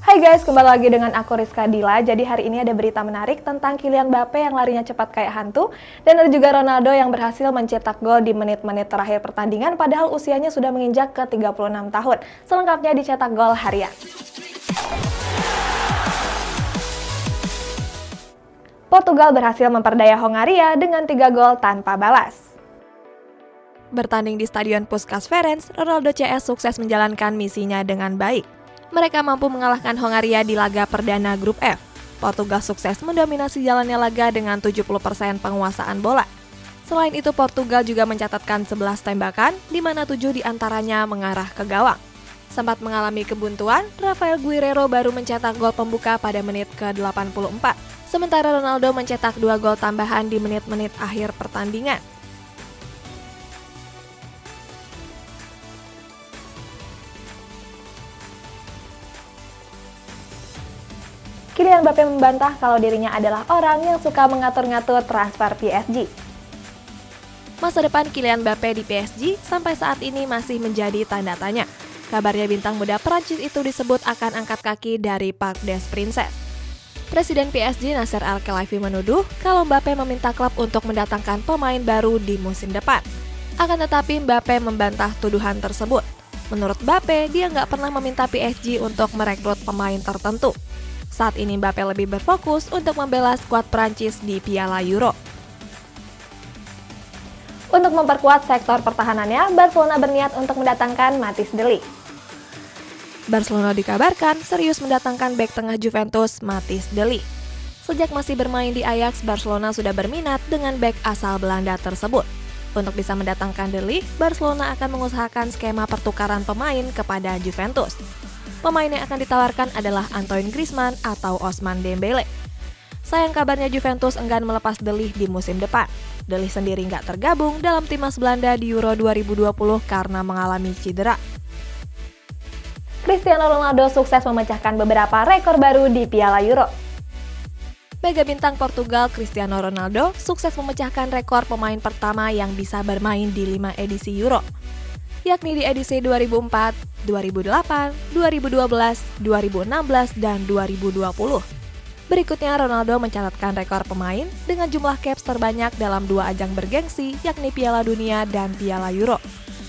Hai guys, kembali lagi dengan aku Rizka Dila. Jadi hari ini ada berita menarik tentang Kylian Mbappe yang larinya cepat kayak hantu. Dan ada juga Ronaldo yang berhasil mencetak gol di menit-menit terakhir pertandingan padahal usianya sudah menginjak ke 36 tahun. Selengkapnya dicetak gol harian. Portugal berhasil memperdaya Hongaria dengan 3 gol tanpa balas. Bertanding di Stadion Puskás Ferenc, Ronaldo CS sukses menjalankan misinya dengan baik. Mereka mampu mengalahkan Hongaria di laga perdana grup F. Portugal sukses mendominasi jalannya laga dengan 70% penguasaan bola. Selain itu, Portugal juga mencatatkan 11 tembakan, di mana 7 diantaranya mengarah ke gawang. Sempat mengalami kebuntuan, Rafael Guerreiro baru mencetak gol pembuka pada menit ke-84. Sementara Ronaldo mencetak 2 gol tambahan di menit-menit akhir pertandingan. Kylian Mbappe membantah kalau dirinya adalah orang yang suka mengatur-ngatur transfer PSG. Masa depan Kylian Mbappe di PSG sampai saat ini masih menjadi tanda tanya. Kabarnya bintang muda Prancis itu disebut akan angkat kaki dari Parc des Princes. Presiden PSG Nasser Al-Khelaifi menuduh kalau Mbappe meminta klub untuk mendatangkan pemain baru di musim depan. Akan tetapi Mbappe membantah tuduhan tersebut. Menurut Mbappe, dia nggak pernah meminta PSG untuk merekrut pemain tertentu. Saat ini Mbappe lebih berfokus untuk membela skuad Prancis di Piala Euro. Untuk memperkuat sektor pertahanannya, Barcelona berniat untuk mendatangkan Matthijs de Ligt. Barcelona dikabarkan serius mendatangkan bek tengah Juventus Matthijs de Ligt. Sejak masih bermain di Ajax, Barcelona sudah berminat dengan bek asal Belanda tersebut. Untuk bisa mendatangkan de Ligt, Barcelona akan mengusahakan skema pertukaran pemain kepada Juventus. Pemain yang akan ditawarkan adalah Antoine Griezmann atau Ousmane Dembele. Sayang kabarnya Juventus enggan melepas de Ligt di musim depan. De Ligt sendiri nggak tergabung dalam timnas Belanda di Euro 2020 karena mengalami cedera. Cristiano Ronaldo sukses memecahkan beberapa rekor baru di Piala Euro. Mega bintang Portugal Cristiano Ronaldo sukses memecahkan rekor pemain pertama yang bisa bermain di 5 edisi Euro, yakni di edisi 2004, 2008, 2012, 2016, dan 2020. Berikutnya Ronaldo mencatatkan rekor pemain dengan jumlah caps terbanyak dalam 2 ajang bergengsi, yakni Piala Dunia dan Piala Euro.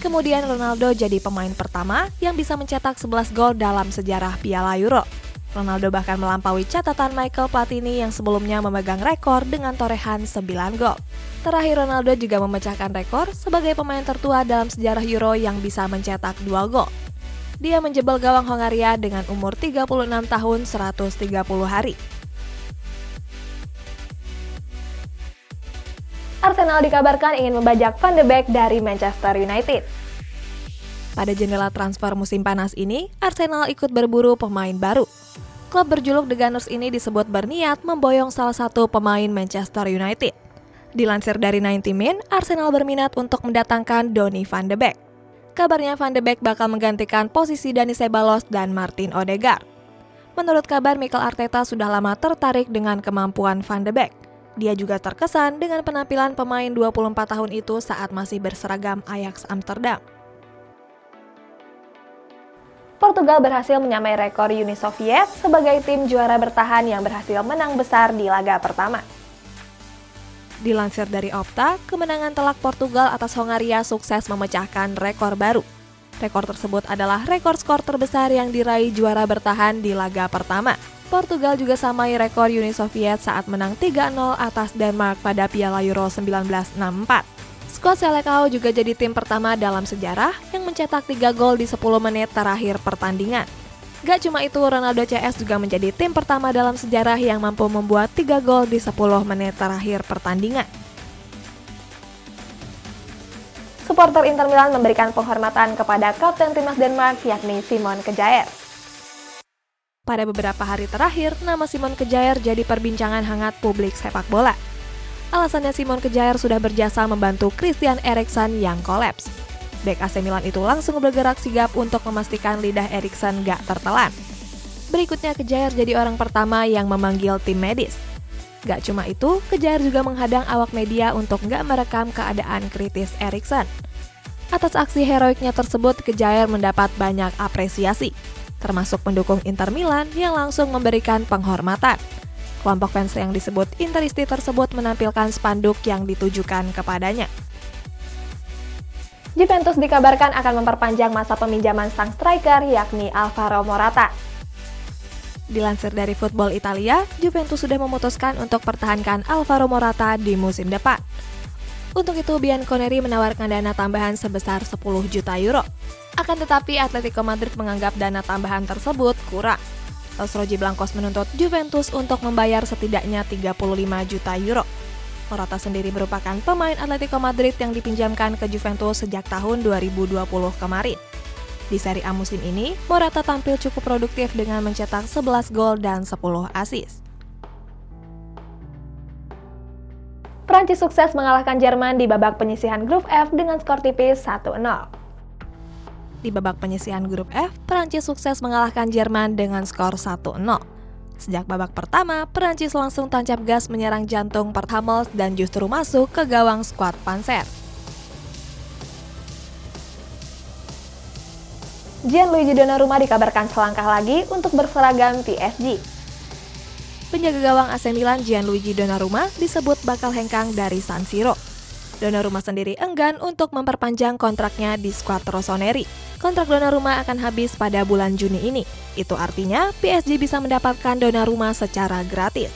Kemudian Ronaldo jadi pemain pertama yang bisa mencetak 11 gol dalam sejarah Piala Euro. Ronaldo bahkan melampaui catatan Michael Platini yang sebelumnya memegang rekor dengan torehan 9 gol. Terakhir Ronaldo juga memecahkan rekor sebagai pemain tertua dalam sejarah Euro yang bisa mencetak 2 gol. Dia menjebol gawang Hongaria dengan umur 36 tahun 130 hari. Arsenal dikabarkan ingin membajak Van de Beek dari Manchester United. Pada jendela transfer musim panas ini, Arsenal ikut berburu pemain baru. Klub berjuluk The Gunners ini disebut berniat memboyong salah satu pemain Manchester United. Dilansir dari 90 Min, Arsenal berminat untuk mendatangkan Donny van de Beek. Kabarnya Van de Beek bakal menggantikan posisi Dani Ceballos dan Martin Odegaard. Menurut kabar, Mikel Arteta sudah lama tertarik dengan kemampuan Van de Beek. Dia juga terkesan dengan penampilan pemain 24 tahun itu saat masih berseragam Ajax Amsterdam. Portugal berhasil menyamai rekor Uni Soviet sebagai tim juara bertahan yang berhasil menang besar di laga pertama. Dilansir dari Opta, kemenangan telak Portugal atas Hongaria sukses memecahkan rekor baru. Rekor tersebut adalah rekor skor terbesar yang diraih juara bertahan di laga pertama. Portugal juga samai rekor Uni Soviet saat menang 3-0 atas Denmark pada Piala Euro 1964. Skuad Selekau juga jadi tim pertama dalam sejarah yang mencetak 3 gol di 10 menit terakhir pertandingan. Gak cuma itu, Ronaldo CS juga menjadi tim pertama dalam sejarah yang mampu membuat 3 gol di 10 menit terakhir pertandingan. Supporter Inter Milan memberikan penghormatan kepada kapten timnas Denmark yakni Simon Kjaer. Pada beberapa hari terakhir, nama Simon Kjaer jadi perbincangan hangat publik sepak bola. Alasannya Simon Kjaer sudah berjasa membantu Christian Eriksen yang kolaps. Bek AC Milan itu langsung bergerak sigap untuk memastikan lidah Eriksen gak tertelan. Berikutnya Kjaer jadi orang pertama yang memanggil tim medis. Gak cuma itu, Kjaer juga menghadang awak media untuk gak merekam keadaan kritis Eriksen. Atas aksi heroiknya tersebut, Kjaer mendapat banyak apresiasi. termasuk pendukung Inter Milan yang langsung memberikan penghormatan. Kelompok fans yang disebut Interisti tersebut menampilkan spanduk yang ditujukan kepadanya. Juventus dikabarkan akan memperpanjang masa peminjaman sang striker yakni Alvaro Morata. Dilansir dari Football Italia, Juventus sudah memutuskan untuk pertahankan Alvaro Morata di musim depan. Untuk itu, Bianconeri menawarkan dana tambahan sebesar 10 juta euro. Akan tetapi, Atletico Madrid menganggap dana tambahan tersebut kurang. Los Rojiblancos menuntut Juventus untuk membayar setidaknya 35 juta euro. Morata sendiri merupakan pemain Atletico Madrid yang dipinjamkan ke Juventus sejak tahun 2020 kemarin. Di Serie A musim ini, Morata tampil cukup produktif dengan mencetak 11 gol dan 10 assist. Prancis sukses mengalahkan Jerman di babak penyisihan grup F dengan skor tipis 1-0. Di babak penyisihan grup F, Prancis sukses mengalahkan Jerman dengan skor 1-0. Sejak babak pertama, Prancis langsung tancap gas menyerang jantung Bart Hummels dan justru masuk ke gawang skuad Panzer. Gianluigi Donnarumma dikabarkan selangkah lagi untuk berseragam PSG. Penjaga gawang AC Milan Gianluigi Donnarumma disebut bakal hengkang dari San Siro. Donnarumma sendiri enggan untuk memperpanjang kontraknya di skuad Rossoneri. Kontrak Donnarumma akan habis pada bulan Juni ini. Itu artinya PSG bisa mendapatkan Donnarumma secara gratis.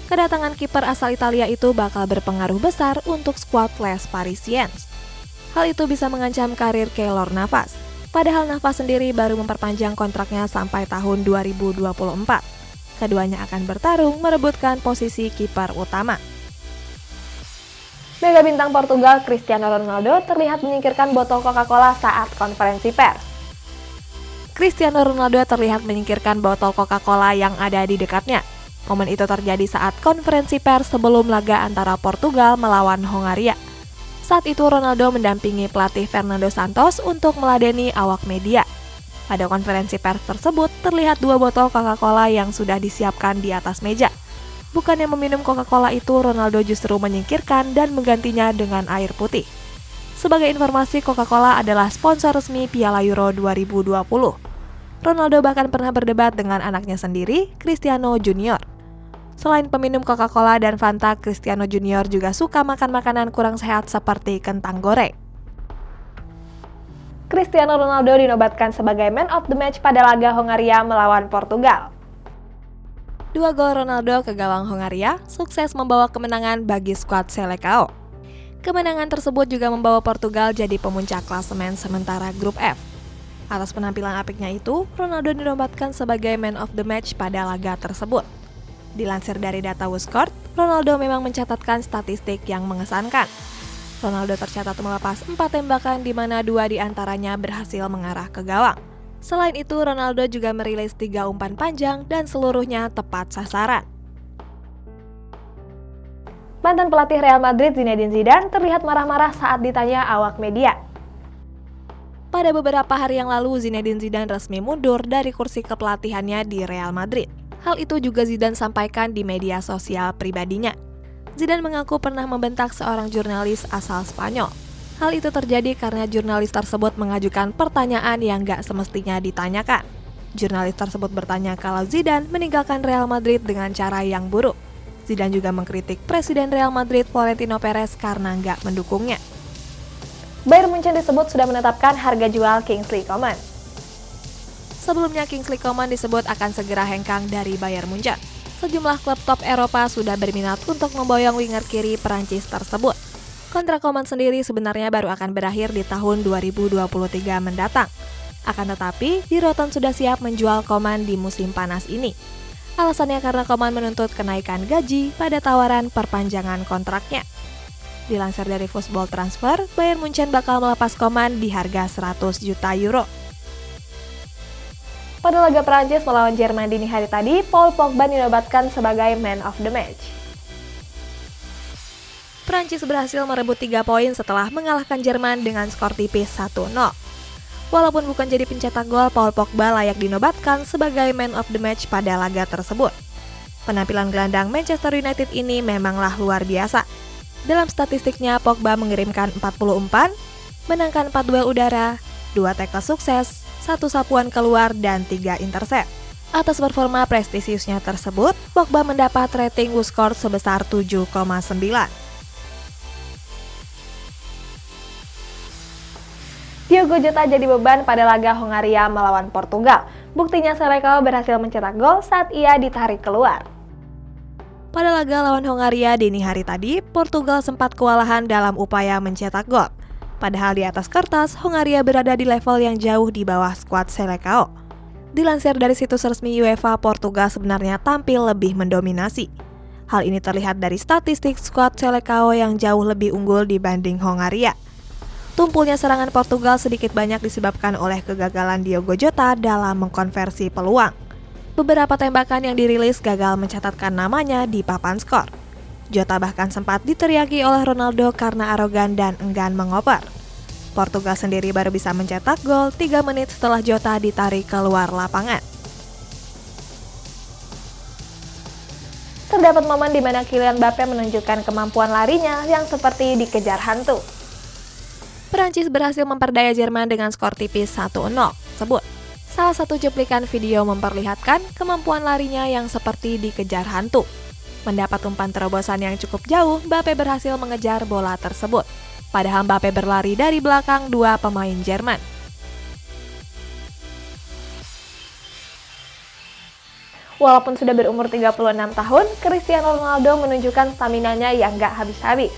Kedatangan kiper asal Italia itu bakal berpengaruh besar untuk skuad Les Parisiens. Hal itu bisa mengancam karir Keylor Navas. Padahal Navas sendiri baru memperpanjang kontraknya sampai tahun 2024. Keduanya akan bertarung merebutkan posisi kiper utama. Mega bintang Portugal Cristiano Ronaldo terlihat menyingkirkan botol Coca-Cola saat konferensi pers. Cristiano Ronaldo terlihat menyingkirkan botol Coca-Cola yang ada di dekatnya. Momen itu terjadi saat konferensi pers sebelum laga antara Portugal melawan Hongaria. Saat itu Ronaldo mendampingi pelatih Fernando Santos untuk meladeni awak media. Pada konferensi pers tersebut terlihat 2 botol Coca-Cola yang sudah disiapkan di atas meja. Bukannya meminum Coca-Cola itu, Ronaldo justru menyingkirkan dan menggantinya dengan air putih. Sebagai informasi, Coca-Cola adalah sponsor resmi Piala Euro 2020. Ronaldo bahkan pernah berdebat dengan anaknya sendiri, Cristiano Junior. Selain peminum Coca-Cola dan Fanta, Cristiano Junior juga suka makan makanan kurang sehat seperti kentang goreng. Cristiano Ronaldo dinobatkan sebagai Man of the Match pada laga Hongaria melawan Portugal. 2 gol Ronaldo ke gawang Hongaria sukses membawa kemenangan bagi skuad Seleção. Kemenangan tersebut juga membawa Portugal jadi pemuncak klasemen sementara grup F. Atas penampilan apiknya itu, Ronaldo dinobatkan sebagai Man of the Match pada laga tersebut. Dilansir dari data WhoScored, Ronaldo memang mencatatkan statistik yang mengesankan. Ronaldo tercatat melepas 4 tembakan di mana 2 diantaranya berhasil mengarah ke gawang. Selain itu, Ronaldo juga merilis 3 umpan panjang dan seluruhnya tepat sasaran. Mantan pelatih Real Madrid Zinedine Zidane terlihat marah-marah saat ditanya awak media. Pada beberapa hari yang lalu, Zinedine Zidane resmi mundur dari kursi kepelatihannya di Real Madrid. Hal itu juga Zidane sampaikan di media sosial pribadinya. Zidane mengaku pernah membentak seorang jurnalis asal Spanyol. Hal itu terjadi karena jurnalis tersebut mengajukan pertanyaan yang gak semestinya ditanyakan. Jurnalis tersebut bertanya kalau Zidane meninggalkan Real Madrid dengan cara yang buruk. Zidane juga mengkritik Presiden Real Madrid Florentino Perez karena gak mendukungnya. Bayern Munchen disebut sudah menetapkan harga jual Kingsley Coman. Sebelumnya Kingsley Coman disebut akan segera hengkang dari Bayern Munchen. Sejumlah klub top Eropa sudah berminat untuk memboyong winger kiri Perancis tersebut. Kontrak Coman sendiri sebenarnya baru akan berakhir di tahun 2023 mendatang. Akan tetapi, Giroton sudah siap menjual Coman di musim panas ini. Alasannya karena Coman menuntut kenaikan gaji pada tawaran perpanjangan kontraknya. Dilansir dari Football Transfer, Bayern Munchen bakal melepas Coman di harga 100 juta euro. Pada laga Prancis melawan Jerman dini hari tadi, Paul Pogba dinobatkan sebagai Man of the Match. Prancis berhasil merebut 3 poin setelah mengalahkan Jerman dengan skor tipis 1-0. Walaupun bukan jadi pencetak gol, Paul Pogba layak dinobatkan sebagai Man of the Match pada laga tersebut. Penampilan gelandang Manchester United ini memanglah luar biasa. Dalam statistiknya, Pogba mengirimkan 40 umpan, menangkan 4 duel udara, 2 tackle sukses, 1 sapuan keluar, dan 3 intercept. Atas performa prestisiusnya tersebut, Pogba mendapat rating WhoScored sebesar 7,9. Diogo Jota jadi beban pada laga Hongaria melawan Portugal. Buktinya Selecao berhasil mencetak gol saat ia ditarik keluar. Pada laga lawan Hongaria dini hari tadi, Portugal sempat kewalahan dalam upaya mencetak gol. Padahal di atas kertas, Hongaria berada di level yang jauh di bawah skuad Selecao. Dilansir dari situs resmi UEFA, Portugal sebenarnya tampil lebih mendominasi. Hal ini terlihat dari statistik skuad Selecao yang jauh lebih unggul dibanding Hongaria. Tumpulnya serangan Portugal sedikit banyak disebabkan oleh kegagalan Diogo Jota dalam mengkonversi peluang. Beberapa tembakan yang dirilis gagal mencatatkan namanya di papan skor. Jota bahkan sempat diteriaki oleh Ronaldo karena arogan dan enggan mengoper. Portugal sendiri baru bisa mencetak gol 3 menit setelah Jota ditarik keluar lapangan. Terdapat momen di mana Kylian Mbappe menunjukkan kemampuan larinya yang seperti dikejar hantu. Perancis berhasil memperdaya Jerman dengan skor tipis 1-0 tersebut. Salah satu cuplikan video memperlihatkan kemampuan larinya yang seperti dikejar hantu. Mendapat umpan terobosan yang cukup jauh, Mbappe berhasil mengejar bola tersebut. Padahal Mbappe berlari dari belakang 2 pemain Jerman. Walaupun sudah berumur 36 tahun, Cristiano Ronaldo menunjukkan staminanya yang gak habis-habis.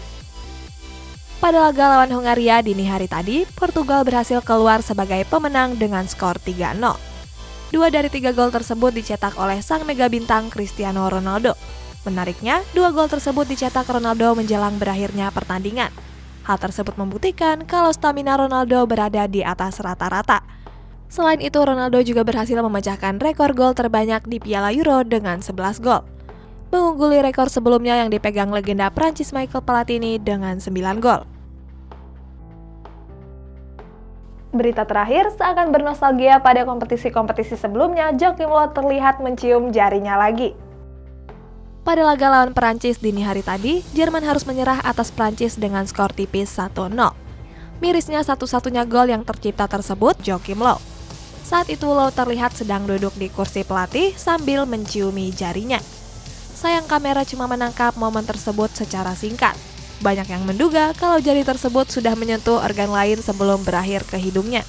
Pada laga lawan Hongaria dini hari tadi, Portugal berhasil keluar sebagai pemenang dengan skor 3-0. 2 dari 3 gol tersebut dicetak oleh sang mega bintang Cristiano Ronaldo. Menariknya, 2 gol tersebut dicetak Ronaldo menjelang berakhirnya pertandingan. Hal tersebut membuktikan kalau stamina Ronaldo berada di atas rata-rata. Selain itu, Ronaldo juga berhasil memecahkan rekor gol terbanyak di Piala Euro dengan 11 gol. Mengungguli rekor sebelumnya yang dipegang legenda Prancis Michel Platini dengan 9 gol. Berita terakhir, seakan bernostalgia pada kompetisi-kompetisi sebelumnya, Joachim Low terlihat mencium jarinya lagi. Pada laga lawan Perancis dini hari tadi, Jerman harus menyerah atas Perancis dengan skor tipis 1-0. Mirisnya satu-satunya gol yang tercipta tersebut Joachim Low. Saat itu Low terlihat sedang duduk di kursi pelatih sambil menciumi jarinya. Sayang kamera cuma menangkap momen tersebut secara singkat. Banyak yang menduga kalau jari tersebut sudah menyentuh organ lain sebelum berakhir ke hidungnya.